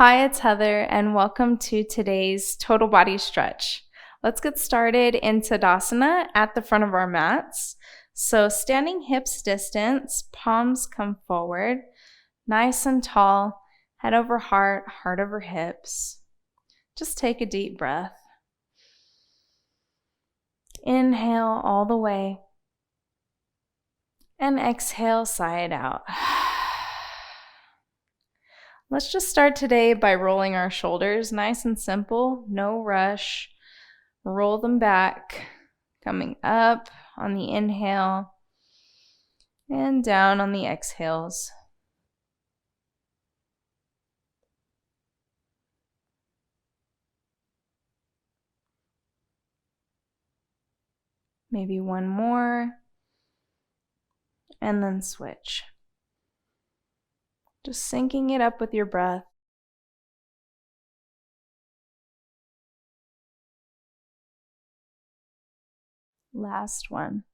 Hi, it's Heather, and welcome to today's total body stretch. Let's get started in Tadasana at the front of our mats. So standing hips distance, palms come forward, nice and tall, head over heart, heart over hips. Just take a deep breath. Inhale all the way, and exhale, sigh it out. Let's just start today by rolling our shoulders, nice and simple, no rush. Roll them back, coming up on the inhale and down on the exhales. Maybe one more, and then switch. Just syncing it up with your breath. Last one.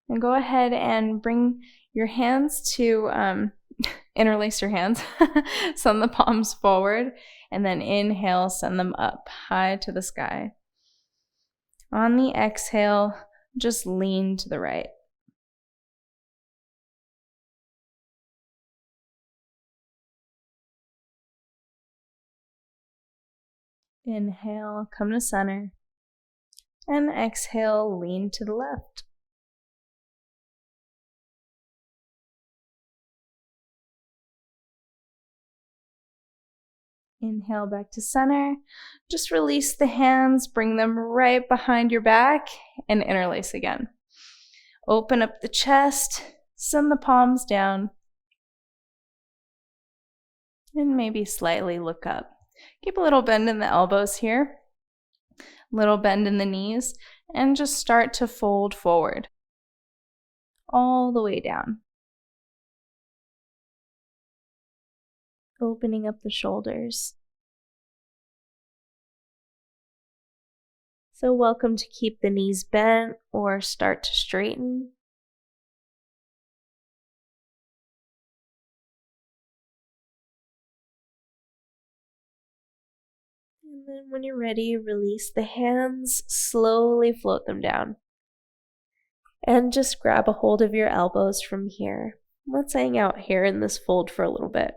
And go ahead and bring your hands to, interlace your hands, send the palms forward, and then inhale, send them up high to the sky. On the exhale, just lean to the right. Inhale, come to center, and exhale, lean to the left. Inhale back to center. Just release the hands, bring them right behind your back, and interlace again. Open up the chest, send the palms down, and maybe slightly look up. Keep a little bend in the elbows here, little bend in the knees, and just start to fold forward, all the way down. Opening up the shoulders. So welcome to keep the knees bent or start to straighten. And then when you're ready, release the hands, slowly float them down. And just grab a hold of your elbows from here. Let's hang out here in this fold for a little bit.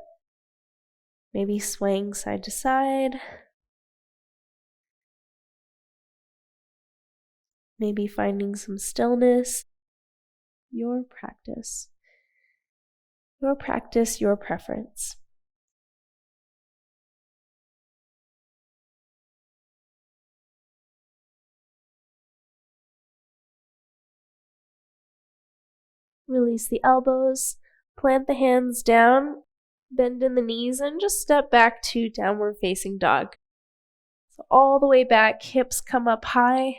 Maybe swaying side to side. Maybe finding some stillness. Your practice. Your practice, your preference. Release the elbows, plant the hands down, bend in the knees, and just step back to downward facing dog. So all the way back, hips come up high.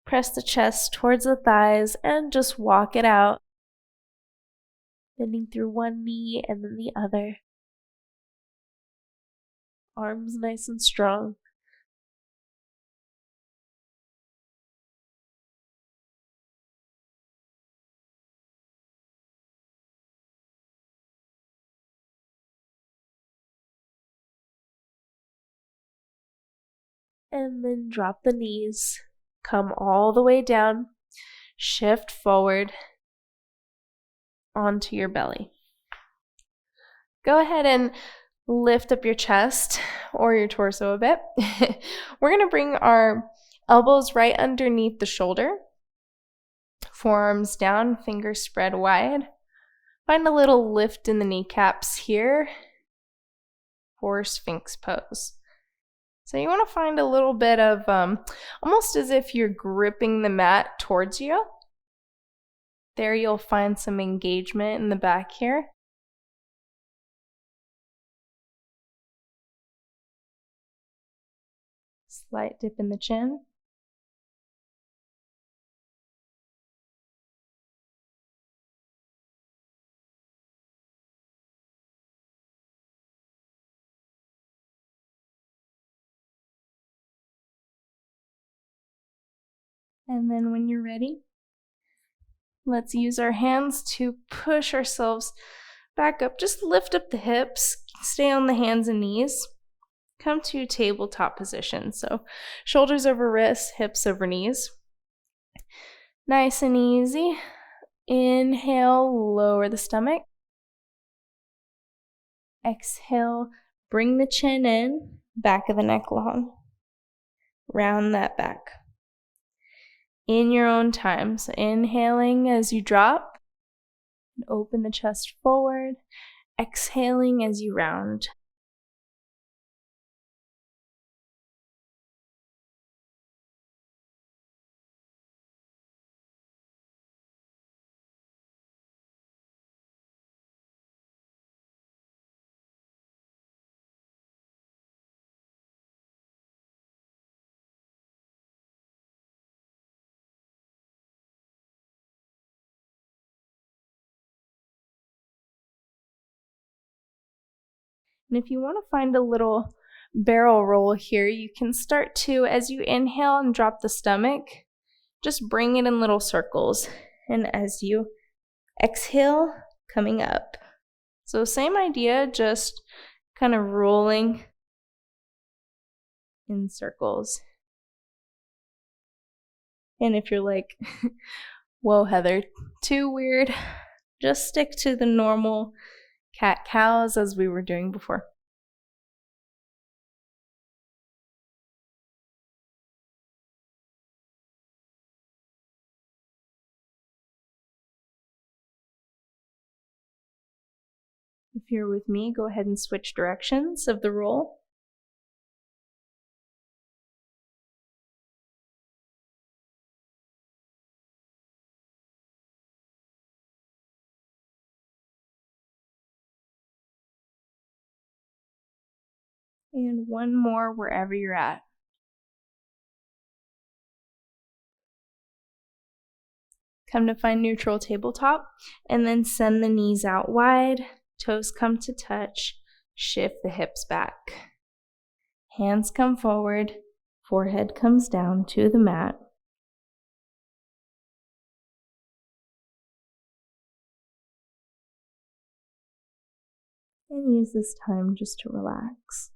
Press the chest towards the thighs and just walk it out. Bending through one knee and then the other. Arms nice and strong. And then drop the knees. Come all the way down. Shift forward onto your belly. Go ahead and lift up your chest or your torso a bit. We're going to bring our elbows right underneath the shoulder. Forearms down, fingers spread wide. Find a little lift in the kneecaps here for Sphinx pose. So you want to find a little bit of almost as if you're gripping the mat towards you. There you'll find some engagement in the back here. Slight dip in the chin. And then when you're ready, let's use our hands to push ourselves back up. Just lift up the hips, stay on the hands and knees. Come to tabletop position. So shoulders over wrists, hips over knees. Nice and easy. Inhale, lower the stomach. Exhale, bring the chin in, back of the neck long. Round that back. In your own time. So inhaling as you drop. Open the chest forward. Exhaling as you round. And if you want to find a little barrel roll here, you can start to, as you inhale and drop the stomach, just bring it in little circles. And as you exhale, coming up. So same idea, just kind of rolling in circles. And if you're like, whoa, Heather, too weird, just stick to the normal cat-cows as we were doing before. If you're with me, go ahead and switch directions of the roll. And one more wherever you're at. Come to find neutral tabletop, and then send the knees out wide, toes come to touch, shift the hips back. Hands come forward, forehead comes down to the mat. And use this time just to relax.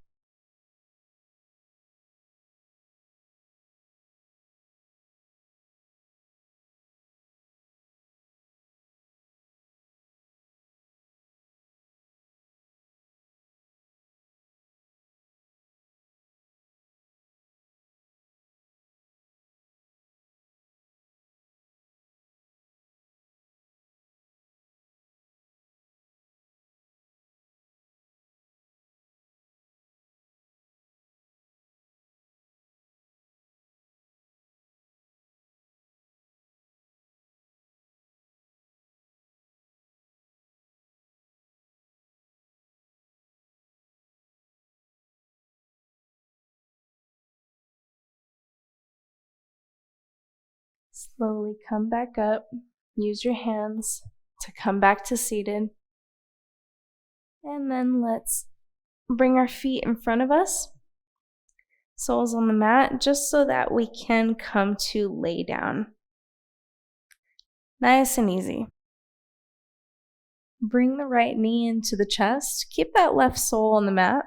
Slowly come back up. Use your hands to come back to seated. And then let's bring our feet in front of us. Soles on the mat, just so that we can come to lay down. Nice and easy. Bring the right knee into the chest. Keep that left sole on the mat.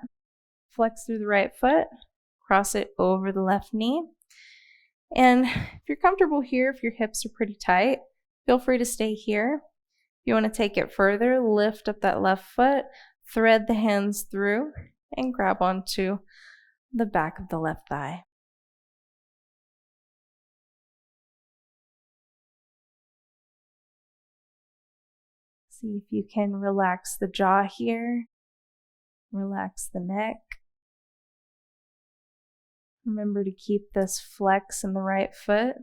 Flex through the right foot. Cross it over the left knee. And if you're comfortable here, if your hips are pretty tight, feel free to stay here. If you want to take it further, lift up that left foot, thread the hands through, and grab onto the back of the left thigh. See if you can relax the jaw here, relax the neck. Remember to keep this flex in the right foot.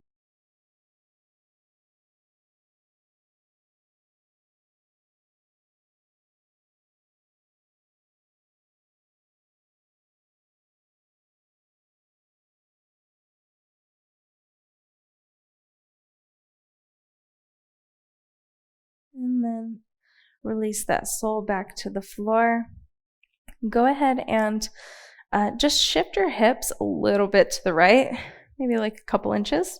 And then release that sole back to the floor. Go ahead and just shift your hips a little bit to the right, maybe like a couple inches.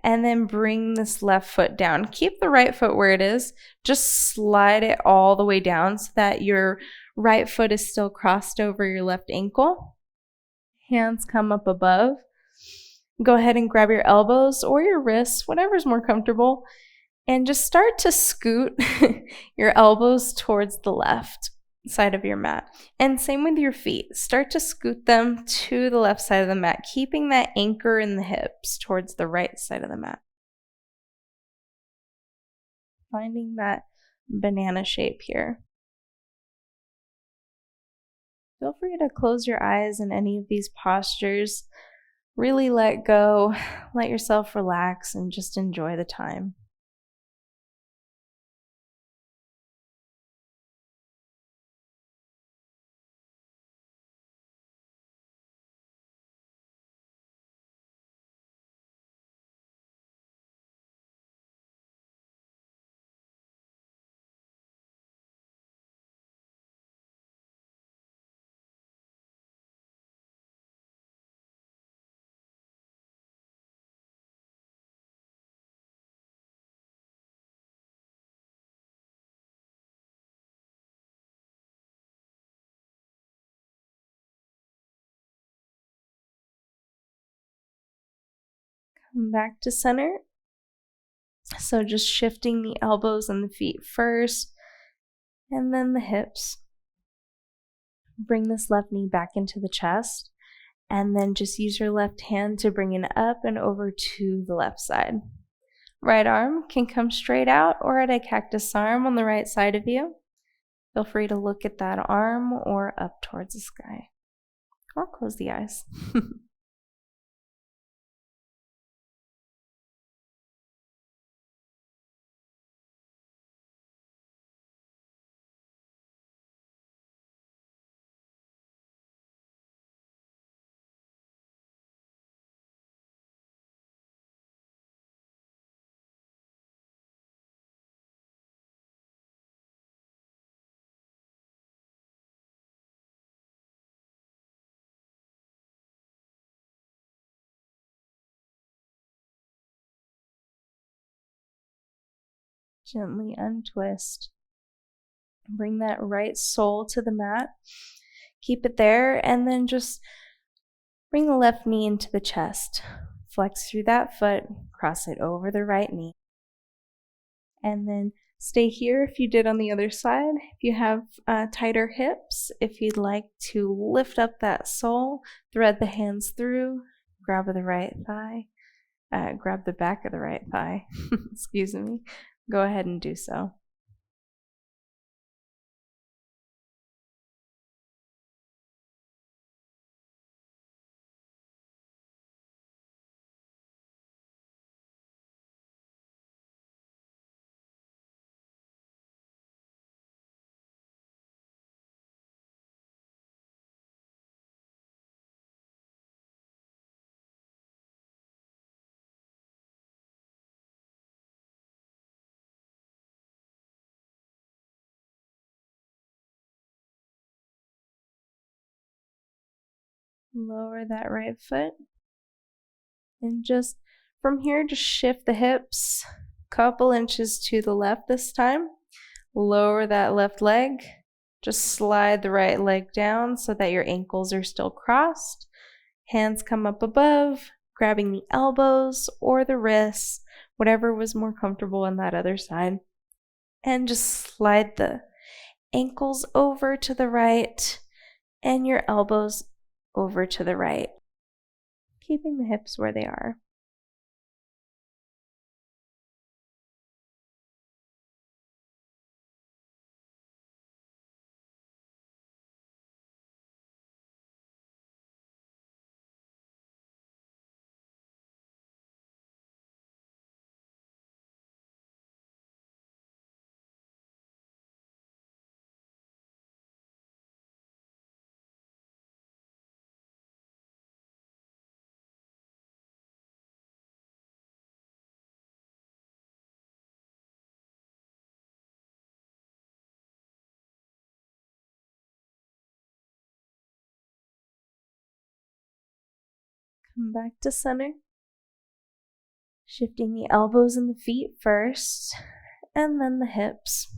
and then bring this left foot down. Keep the right foot where it is. Just slide it all the way down so that your right foot is still crossed over your left ankle. Hands come up above. Go ahead and grab your elbows or your wrists, whatever's more comfortable, and just start to scoot your elbows towards the left side of your mat. And same with your feet. Start to scoot them to the left side of the mat, keeping that anchor in the hips towards the right side of the mat. Finding that banana shape here. Feel free to close your eyes in any of these postures. Really let go, let yourself relax, and just enjoy the time. Come back to center. So just shifting the elbows and the feet first, and then the hips. Bring this left knee back into the chest, and then just use your left hand to bring it up and over to the left side. Right arm can come straight out or at a cactus arm on the right side of you. Feel free to look at that arm or up towards the sky, or close the eyes. Gently untwist. Bring that right sole to the mat. Keep it there, and then just bring the left knee into the chest. Flex through that foot, cross it over the right knee. And then stay here if you did on the other side. If you have tighter hips, if you'd like to lift up that sole, thread the hands through, grab the right thigh, grab the back of the right thigh, excuse me, go ahead and do so. Lower that right foot. And just from here, just shift the hips a couple inches to the left this time. Lower that left leg. Just slide the right leg down so that your ankles are still crossed. Hands come up above, grabbing the elbows or the wrists, whatever was more comfortable on that other side. And just slide the ankles over to the right and your elbows over to the right, keeping the hips where they are. Come back to center. Shifting the elbows and the feet first, and then the hips.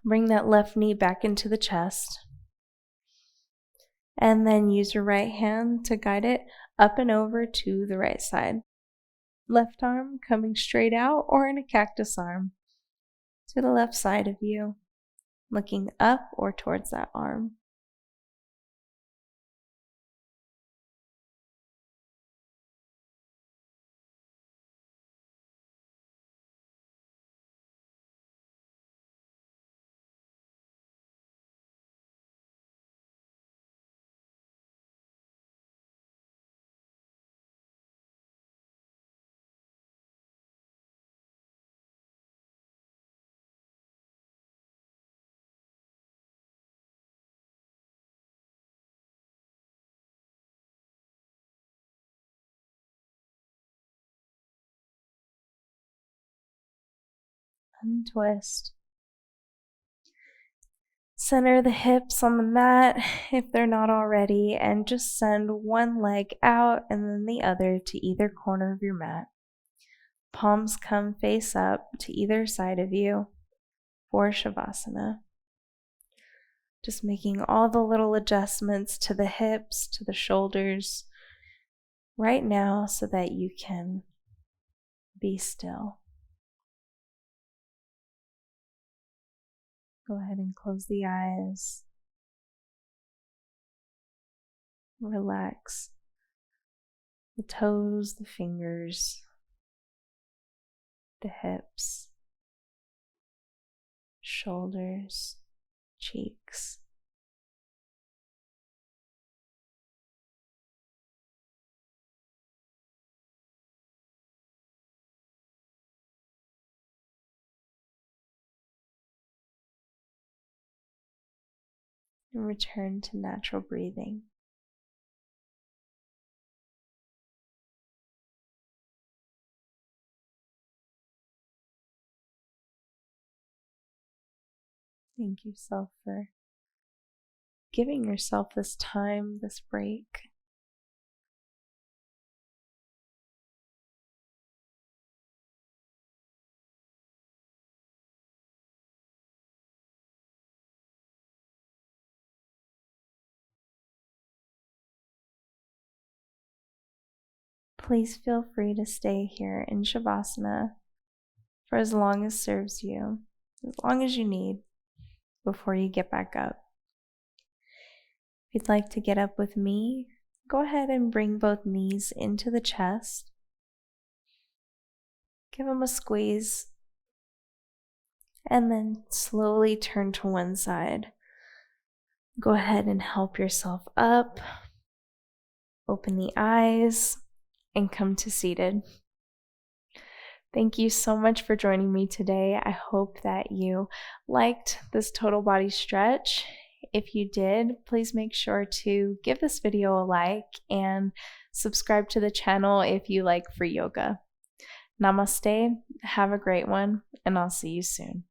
Bring that left knee back into the chest. And then use your right hand to guide it up and over to the right side. Left arm coming straight out or in a cactus arm to the left side of you, looking up or towards that arm. Untwist. Center the hips on the mat if they're not already, and just send one leg out and then the other to either corner of your mat. Palms come face up to either side of you for Shavasana. Just making all the little adjustments to the hips, to the shoulders right now so that you can be still. Go ahead and close the eyes. Relax the toes, the fingers, the hips, shoulders, cheeks. And return to natural breathing. Thank you, self, for giving yourself this time, this break. Please feel free to stay here in Shavasana for as long as serves you, as long as you need before you get back up. If you'd like to get up with me, go ahead and bring both knees into the chest. Give them a squeeze, and then slowly turn to one side. Go ahead and help yourself up. Open the eyes and come to seated. Thank you so much for joining me today. I hope that you liked this total body stretch. If you did, please make sure to give this video a like and subscribe to the channel if you like free yoga. Namaste, have a great one, and I'll see you soon.